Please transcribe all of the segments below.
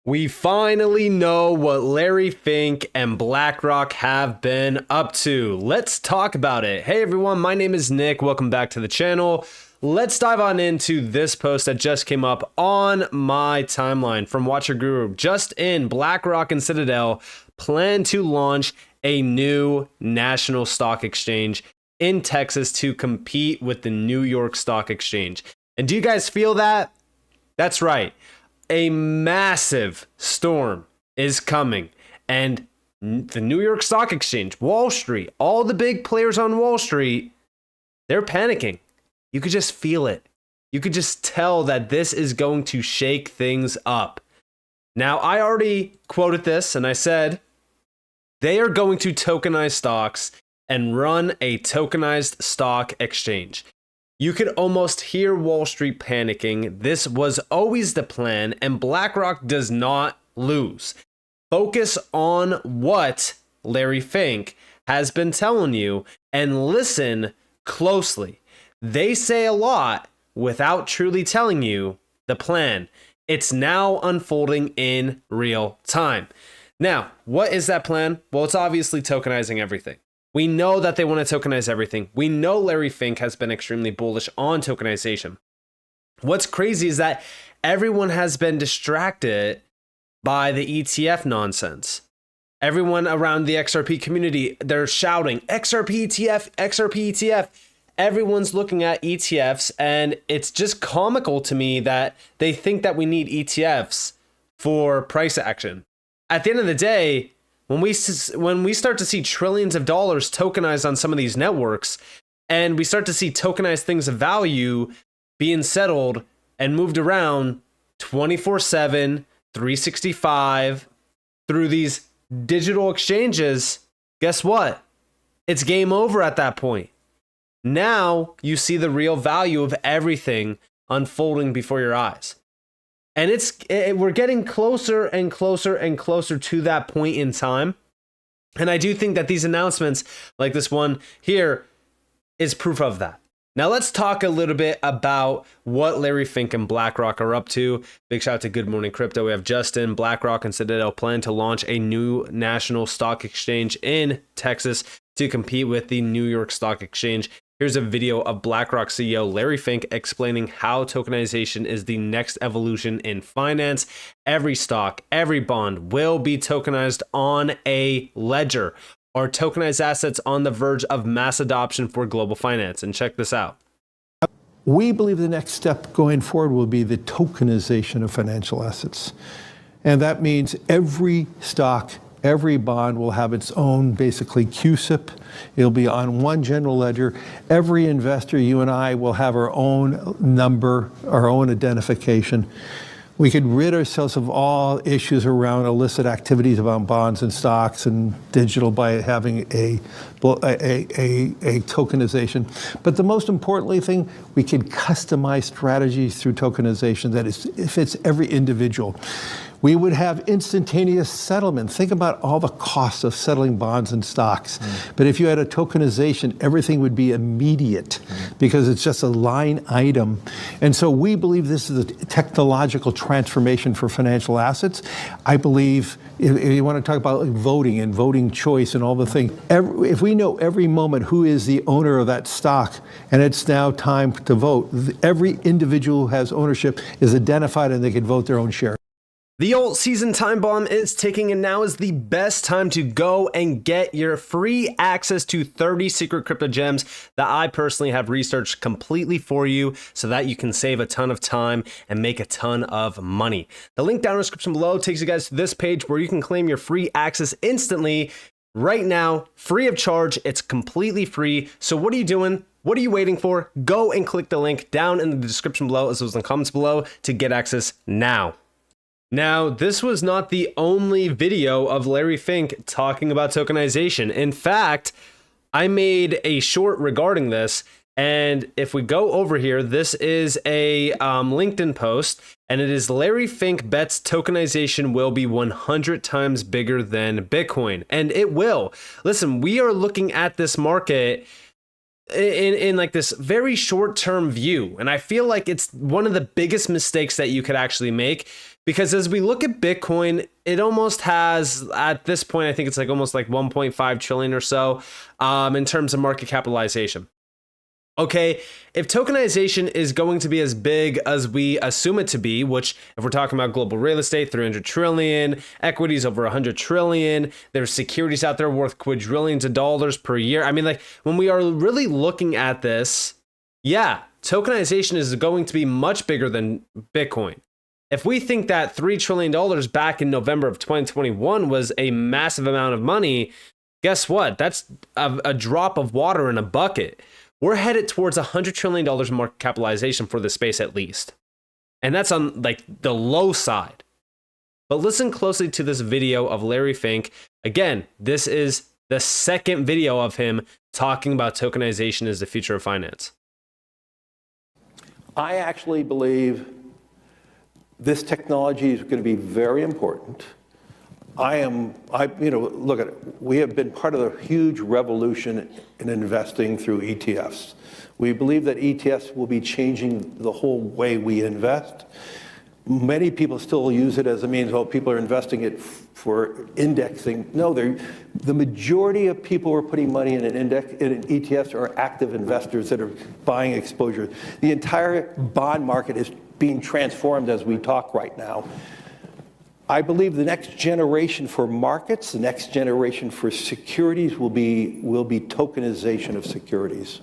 We finally know what Larry Fink and Blackrock have been up to. Let's talk about it. Hey everyone, my name is Nick. Welcome back to the channel. Let's dive on into this post that just came up on my timeline from Watcher Guru. Just in, Blackrock and Citadel plan to launch a new national stock exchange in Texas to compete with the New York Stock Exchange. And do you guys feel that? That's right. A massive storm is coming, and the New York Stock Exchange, Wall Street, all the big players on Wall Street, they're panicking. You could just feel it. You could just tell that this is going to shake things up. Now, I already quoted this, and I said they are going to tokenize stocks and run a tokenized stock exchange. You could almost hear Wall Street panicking. This was always the plan, and BlackRock does not lose. Focus on what Larry Fink has been telling you and listen closely. They say a lot without truly telling you the plan. It's now unfolding in real time. Now, what is that plan? Well, it's obviously tokenizing everything. We know that they want to tokenize everything. We know Larry Fink has been extremely bullish on tokenization. What's crazy is that everyone has been distracted by the ETF nonsense. Everyone around the XRP community, they're shouting, XRP ETF, XRP ETF. Everyone's looking at ETFs, and it's just comical to me that they think that we need ETFs for price action. At the end of the day, when we start to see trillions of dollars tokenized on some of these networks, and we start to see tokenized things of value being settled and moved around 24/7, 365 through these digital exchanges, guess what? It's game over at that point. Now you see the real value of everything unfolding before your eyes. And we're getting closer and closer and closer to that point in time. And I do think that these announcements, like this one here, is proof of that. Now let's talk a little bit about what Larry Fink and BlackRock are up to. Big shout out to Good Morning Crypto. We have Justin. BlackRock and Citadel plan to launch a new national stock exchange in Texas to compete with the New York Stock Exchange. Here's a video of BlackRock CEO Larry Fink explaining how tokenization is the next evolution in finance. Every stock, every bond will be tokenized on a ledger. Are tokenized assets on the verge of mass adoption for global finance? And check this out. We believe the next step going forward will be the tokenization of financial assets. And that means every stock, every bond will have its own, basically, CUSIP. It'll be on one general ledger. Every investor, you and I, will have our own number, our own identification. We could rid ourselves of all issues around illicit activities about bonds and stocks and digital by having a tokenization. But the most importantly thing, we could customize strategies through tokenization that fits every individual. We would have instantaneous settlement. Think about all the costs of settling bonds and stocks. But if you had a tokenization, everything would be immediate because it's just a line item. And so we believe this is a technological transformation for financial assets. I believe if you want to talk about voting and voting choice and all the things, if we know every moment who is the owner of that stock and it's now time to vote, every individual who has ownership is identified and they can vote their own share. The alt season time bomb is ticking, and now is the best time to go and get your free access to 30 secret crypto gems that I personally have researched completely for you so that you can save a ton of time and make a ton of money. The link down in the description below takes you guys to this page where you can claim your free access instantly right now, free of charge. It's completely free. So what are you doing? What are you waiting for? Go and click the link down in the description below as well as in the comments below to get access now. Now, this was not the only video of Larry Fink talking about tokenization. In fact, I made a short regarding this, and if we go over here, this is a LinkedIn post, and it is Larry Fink bets tokenization will be 100 times bigger than Bitcoin, and it will. Listen, we are looking at this market in like this very short-term view, and I feel like it's one of the biggest mistakes that you could actually make, Because as we look at Bitcoin, it almost has, at this point, I think it's like almost like 1.5 trillion or so in terms of market capitalization. Okay, if tokenization is going to be as big as we assume it to be, which if we're talking about global real estate, 300 trillion, equities over 100 trillion, there's securities out there worth quadrillions of dollars per year. I mean, like when we are really looking at this, yeah, tokenization is going to be much bigger than Bitcoin. If we think that $3 trillion back in November of 2021 was a massive amount of money, guess what? That's a drop of water in a bucket. We're headed towards $100 trillion market capitalization for the space at least. And that's on like the low side. But listen closely to this video of Larry Fink. Again, this is the second video of him talking about tokenization as the future of finance. I actually believe this technology is going to be very important. Look at it. We have been part of the huge revolution in investing through ETFs. We believe that ETFs will be changing the whole way we invest. Many people still use it as a means, well, people are investing it for indexing. No, the majority of people who are putting money in in ETFs are active investors that are buying exposure. The entire bond market is being transformed as we talk right now. I believe the next generation for markets, the next generation for securities will be tokenization of securities.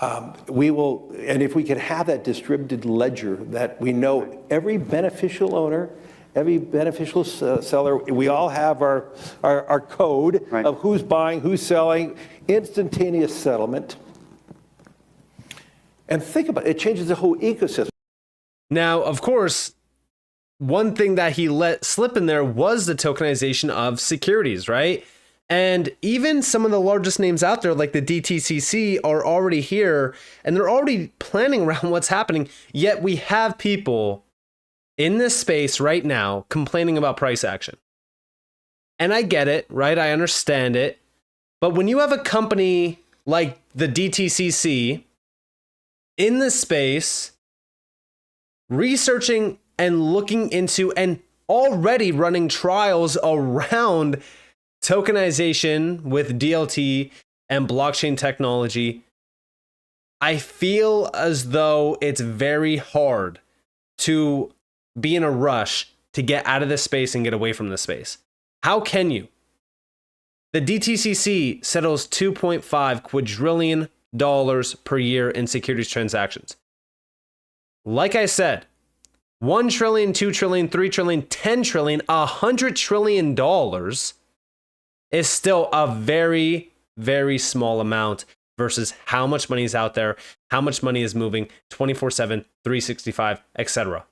And if we can have that distributed ledger that we know every beneficial owner, every beneficial seller, we all have our code of who's buying, who's selling, instantaneous settlement. And think about it, it changes the whole ecosystem. Now, of course, one thing that he let slip in there was the tokenization of securities, right? And even some of the largest names out there, like the DTCC, are already here and they're already planning around what's happening. Yet we have people in this space right now complaining about price action. And I get it, right? I understand it. But when you have a company like the DTCC in this space, researching and looking into and already running trials around tokenization with DLT and blockchain technology, I feel as though it's very hard to be in a rush to get out of this space and get away from this space. How can you? The DTCC settles $2.5 quadrillion per year in securities transactions. Like I said, $1 trillion, $2 trillion, $3 trillion, $10 trillion, $100 trillion is still a very, very small amount versus how much money is out there, how much money is moving 24/7, 365, etc.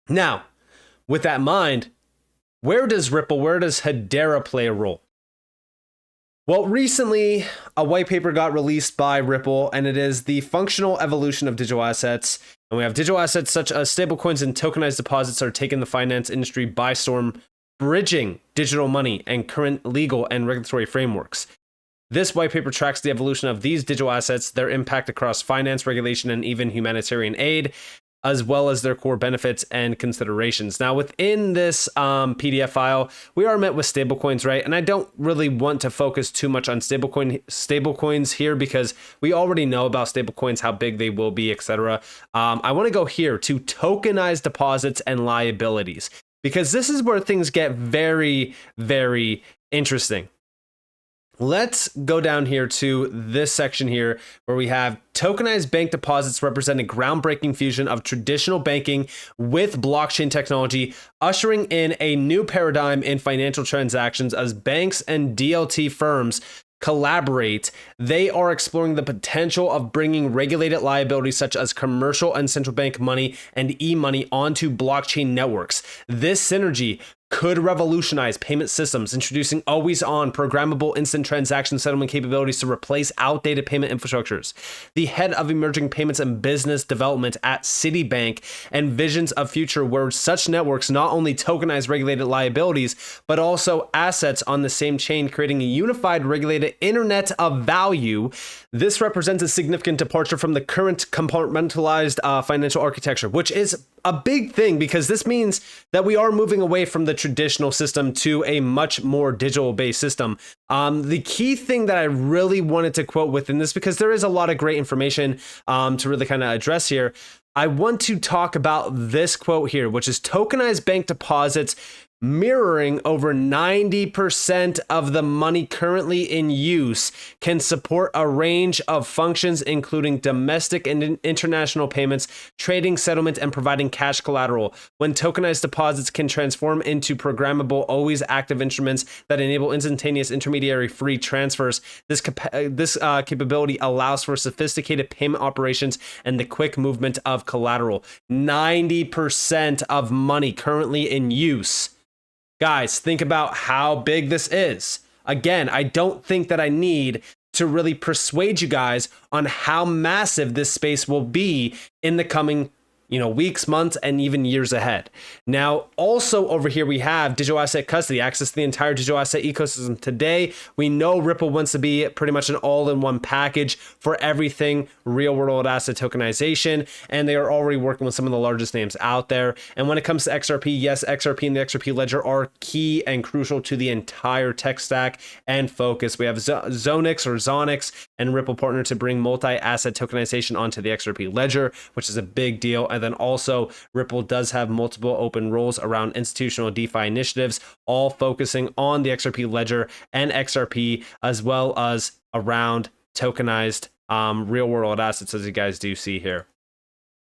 Now, with that in mind, where does Ripple, where does Hedera play a role? Well, recently, a white paper got released by Ripple, and it is the functional evolution of digital assets. And we have digital assets such as stablecoins and tokenized deposits are taking the finance industry by storm, bridging digital money and current legal and regulatory frameworks. This white paper tracks the evolution of these digital assets, their impact across finance, regulation, and even humanitarian aid, as well as their core benefits and considerations. Now, within this PDF file, we are met with stablecoins, right? And I don't really want to focus too much on stablecoins here because we already know about stablecoins, how big they will be, etc. I want to go here to tokenized deposits and liabilities, because this is where things get very, very interesting. Let's go down here to this section here where we have tokenized bank deposits represent a groundbreaking fusion of traditional banking with blockchain technology, ushering in a new paradigm in financial transactions as banks and DLT firms collaborate. They are exploring the potential of bringing regulated liabilities such as commercial and central bank money and e-money onto blockchain networks. This synergy could revolutionize payment systems, introducing always-on programmable instant transaction settlement capabilities to replace outdated payment infrastructures. The head of emerging payments and business development at Citibank envisions a future where such networks not only tokenize regulated liabilities, but also assets on the same chain, creating a unified regulated internet of value. This represents a significant departure from the current compartmentalized financial architecture, which is a big thing because this means that we are moving away from the traditional system to a much more digital based system. The key thing that I really wanted to quote within this, because there is a lot of great information to really kind of address here, I want to talk about this quote here, which is tokenized bank deposits mirroring over 90% of the money currently in use can support a range of functions, including domestic and international payments, trading, settlement, and providing cash collateral. When tokenized deposits can transform into programmable, always active instruments that enable instantaneous intermediary-free transfers, this capability allows for sophisticated payment operations and the quick movement of collateral. 90% of money currently in use. Guys, think about how big this is. Again, I don't think that I need to really persuade you guys on how massive this space will be in the coming weeks, months, and even years ahead. Now, also over here, we have digital asset custody, access to the entire digital asset ecosystem. Today, we know Ripple wants to be pretty much an all-in-one package for everything real-world asset tokenization, and they are already working with some of the largest names out there. And when it comes to XRP, yes, XRP and the XRP ledger are key and crucial to the entire tech stack and focus. We have Zonix and Ripple partner to bring multi-asset tokenization onto the XRP ledger, which is a big deal. And then also Ripple does have multiple open roles around institutional DeFi initiatives, all focusing on the XRP ledger and XRP, as well as around tokenized real world assets, as you guys do see here.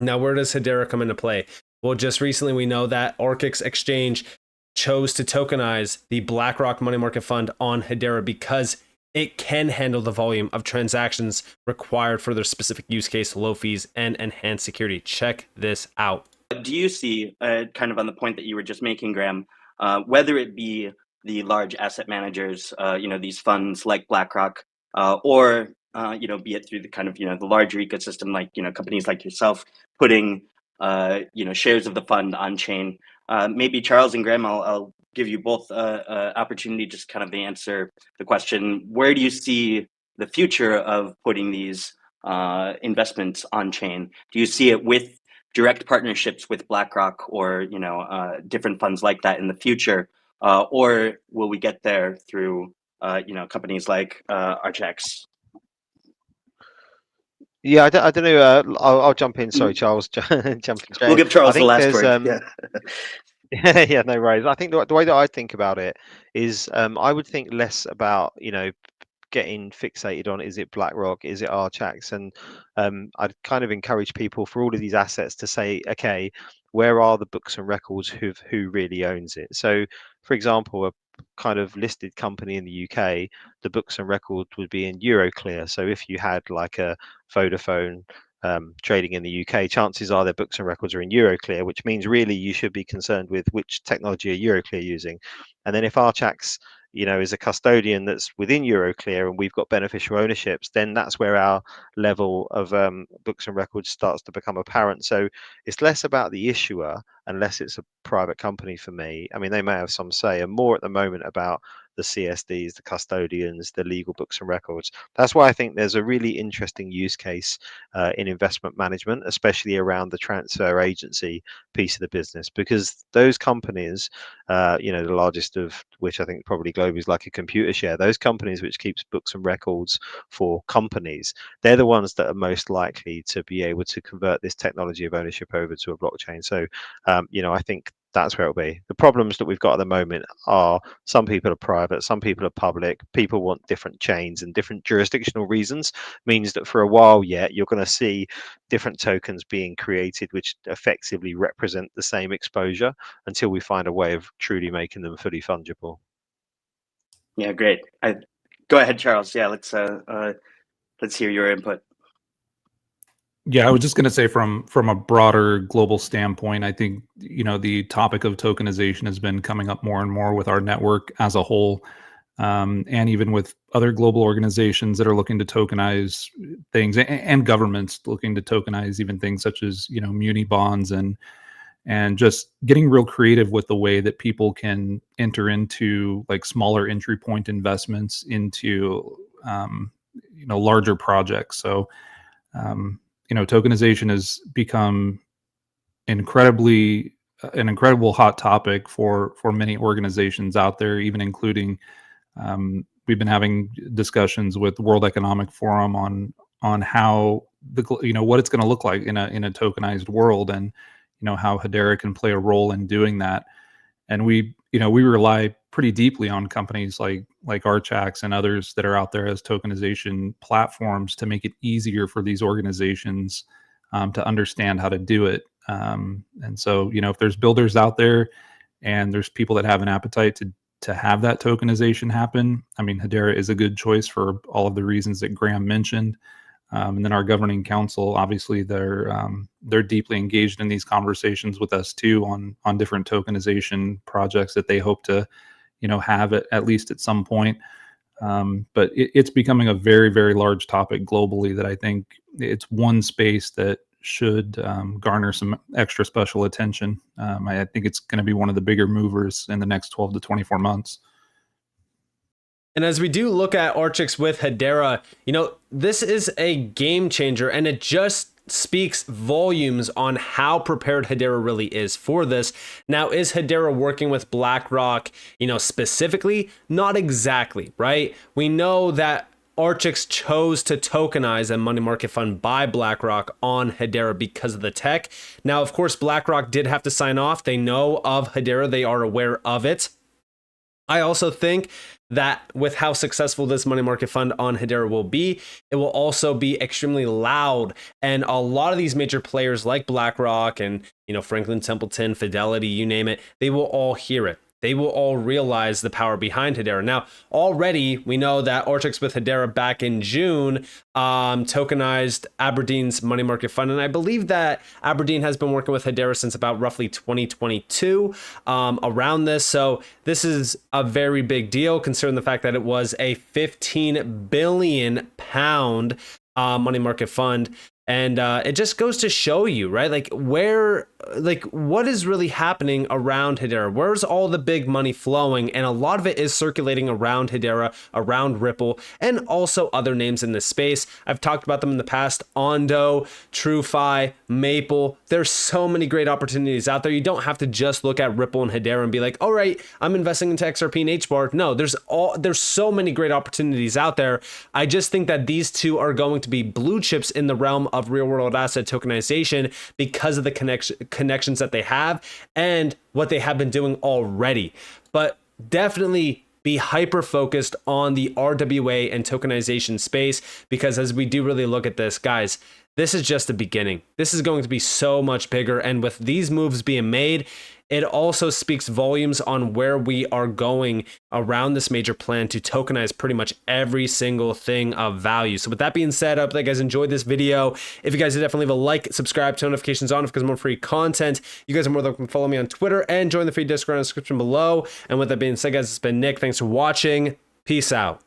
Now, where does Hedera come into play? Well, just recently we know that Archax Exchange chose to tokenize the Blackrock money market fund on Hedera because it can handle the volume of transactions required for their specific use case, low fees, and enhanced security. Check this out. Do you see, kind of on the point that you were just making, Graham, whether it be the large asset managers, these funds like BlackRock, or be it through the kind of the larger ecosystem, like companies like yourself putting shares of the fund on chain? Maybe Charles and Graham, I'll give you both opportunity just kind of to answer the question. Where do you see the future of putting these investments on chain? Do you see it with direct partnerships with BlackRock or different funds like that in the future, or will we get there through companies like Archax? Yeah, I don't know. I'll jump in. Sorry, Charles. Jump in. We'll give Charles the last word. Yeah. Yeah, no worries. I think the way that I think about it is I would think less about getting fixated on, is it BlackRock, is it Archax, and I'd kind of encourage people for all of these assets to say, okay, where are the books and records who really owns it? So, for example, a kind of listed company in the UK, the books and records would be in Euroclear. So if you had like a Vodafone trading in the UK, chances are their books and records are in Euroclear, which means really you should be concerned with which technology are Euroclear using. And then if Archax is a custodian that's within Euroclear and we've got beneficial ownerships, then that's where our level of books and records starts to become apparent. So it's less about the issuer, unless it's a private company for me. I mean, they may have some say, and more at the moment about the CSDs, the custodians, the legal books and records. That's why I think there's a really interesting use case in investment management, especially around the transfer agency piece of the business, because those companies, the largest of which I think probably globally is like a computer share, those companies which keeps books and records for companies, they're the ones that are most likely to be able to convert this technology of ownership over to a blockchain. So, I think that's where it'll be. The problems that we've got at the moment are some people are private, some people are public, people want different chains, and different jurisdictional reasons means that for a while yet you're going to see different tokens being created which effectively represent the same exposure until we find a way of truly making them fully fungible. Yeah, great. Go ahead, Charles. Yeah, let's hear your input. Yeah, I was just going to say from a broader global standpoint, I think, the topic of tokenization has been coming up more and more with our network as a whole, and even with other global organizations that are looking to tokenize things, and governments looking to tokenize even things such as muni bonds, and just getting real creative with the way that people can enter into like smaller entry point investments into larger projects. So tokenization has become incredibly an incredible hot topic for many organizations out there, even including we've been having discussions with the World Economic Forum on how what it's going to look like in a tokenized world, and how Hedera can play a role in doing that. And we rely pretty deeply on companies like Archax and others that are out there as tokenization platforms to make it easier for these organizations to understand how to do it. And so, if there's builders out there and there's people that have an appetite to have that tokenization happen, I mean, Hedera is a good choice for all of the reasons that Graham mentioned. And then our governing council, obviously, they're deeply engaged in these conversations with us too on different tokenization projects that they hope to, have at least at some point. But it's becoming a very, very large topic globally that I think it's one space that should garner some extra special attention. I think it's going to be one of the bigger movers in the next 12 to 24 months. And as we do look at Archax with Hedera, this is a game changer, and it just speaks volumes on how prepared Hedera really is for this. Now, is Hedera working with Blackrock, specifically? Not exactly, right? We know that Archax chose to tokenize a money market fund by BlackRock on Hedera because of the tech. Now, of course, BlackRock did have to sign off. They know of Hedera. They are aware of it. I also think that with how successful this money market fund on Hedera will be, it will also be extremely loud. And a lot of these major players like BlackRock and, Franklin Templeton, Fidelity, you name it, they will all hear it. They will all realize the power behind Hedera. Now, already we know that Archax with Hedera back in June tokenized Aberdeen's money market fund. And I believe that Aberdeen has been working with Hedera since about roughly 2022 around this. So this is a very big deal considering the fact that it was a 15 billion pound money market fund. And it just goes to show you, right? What is really happening around Hedera? Where's all the big money flowing? And a lot of it is circulating around Hedera, around Ripple, and also other names in this space. I've talked about them in the past: Ondo, TrueFi, Maple. There's so many great opportunities out there. You don't have to just look at Ripple and Hedera and be like, all right, I'm investing into Xrp and Hbar. No, there's so many great opportunities out there. I just think that these two are going to be blue chips in the realm of real world asset tokenization because of the connections that they have and what they have been doing already. But definitely be hyper focused on the RWA and tokenization space, because as we do really look at this, guys, this is just the beginning. This is going to be so much bigger. And with these moves being made, it also speaks volumes on where we are going around this major plan to tokenize pretty much every single thing of value. So with that being said, I hope that you guys enjoyed this video. If you guys did, definitely leave a like, subscribe, turn notifications on because more free content. You guys are more than welcome to follow me on Twitter and join the free Discord in the description below. And with that being said, guys, it's been Nick. Thanks for watching. Peace out.